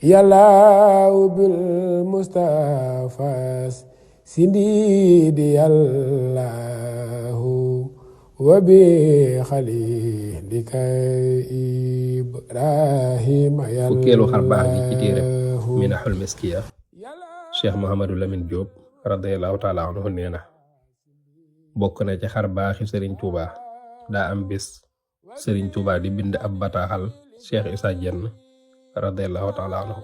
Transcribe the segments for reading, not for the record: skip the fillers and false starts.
yàllaaw bil Mustafa sindidi yàllaahu wa bi xalilika Ibrahima fukkeelu xar baax gi ci téere Minahul Miskiya Cheikh Mouhamadou Lamine Diop radiyallahu taala anhu nee na bokk na ci xar baaxi Serigne Touba daa am bis Serigne Touba di bind ab bataaxal Cheikh Issa Diène radiyallahu taala anhu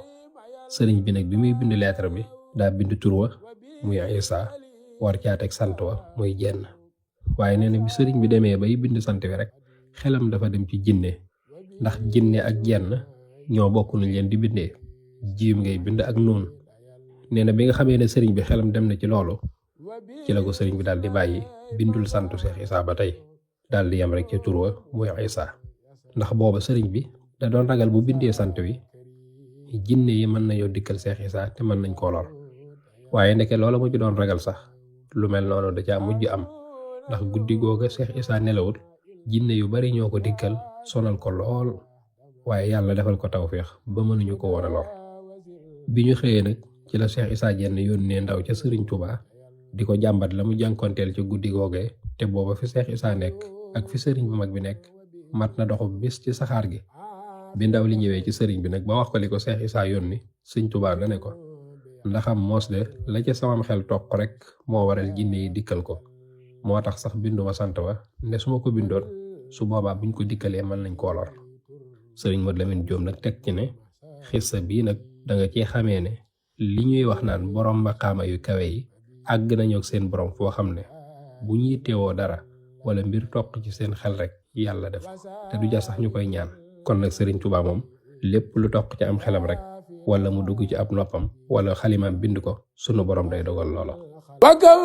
Serigne bi nag bi muy bind lettre bi daa bind tur wa muy Issa war caa teg sant wa muy Diène waaye nee na bi Serigne bi demee bay bind sant wi rek xelam dafa dem ci jinne ndax jinne ak Diène ñoo bokk nuñ leen di bindee jiim ngay bind ak noonu nee na bi nga xamee ne Serigne bi xelam dem na ci loolu ci la ko Serigne bi daal di bàyyi bindul santu Cheikh Issa ba tey daal di yem rek ci tur wa muy Issa ndax booba Serigne bi da doon ragal bu bindee sant wi jinne yi mën nañoo dikkal Cheikh Issa te mën nañ koo lor waaye ndeke loola mu ci doon ragal sax lu mel noonu da caa mujj am ndax guddi googa Cheikh Issa nelawut jinne yu bari ñoo ko dikkal sonal ko lool waaye yàlla defal ko tawféex ba mënuñu ko woon a lor bi ñu xëyee nag ci la Cheikh Issa Diène yónnee ndaw ca Serigne Touba di ko jàmbat la mu jànkonteel ci guddi googee te booba fi Cheikh Issa nekk ak fi Serigne bu mag bi nekk mat na doxu bis ci saxaar gi bi ndaw li ñëwee ci Serigne bi nag ba wax ko li ko Cheikh Issa yónni Serigne Touba da ne ko ndaxam moos de la ca samam xel toq rek moo waral jinne yi dikkal ko moo tax sax binduma sant wa nde su ma ko bindoon su boobaa buñ ko dikkalee mën nañ koo lor Serigne Modou Lamine Diop nag teg ci ne xissa bii nag da nga ci xamee ne li ñuy wax naan borom maqaama yu kawe yi àgg nañu ak seen borom foo xam ne bu ñuy teewoo dara wala mbir toq ci seen xel rek yàlla def te du jar sax ñu koy ñaan kon nag Serigne Touba moom lépp lu toq ci am xelam rek wala mu dugg ci ab noppam wala xalimaam bind ko sunu borom day dogal loola. wakam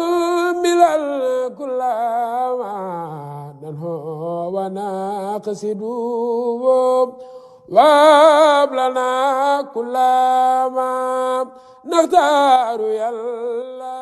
milal kullama nanho wa naqsidu wablana kullama naxtaaru yàlla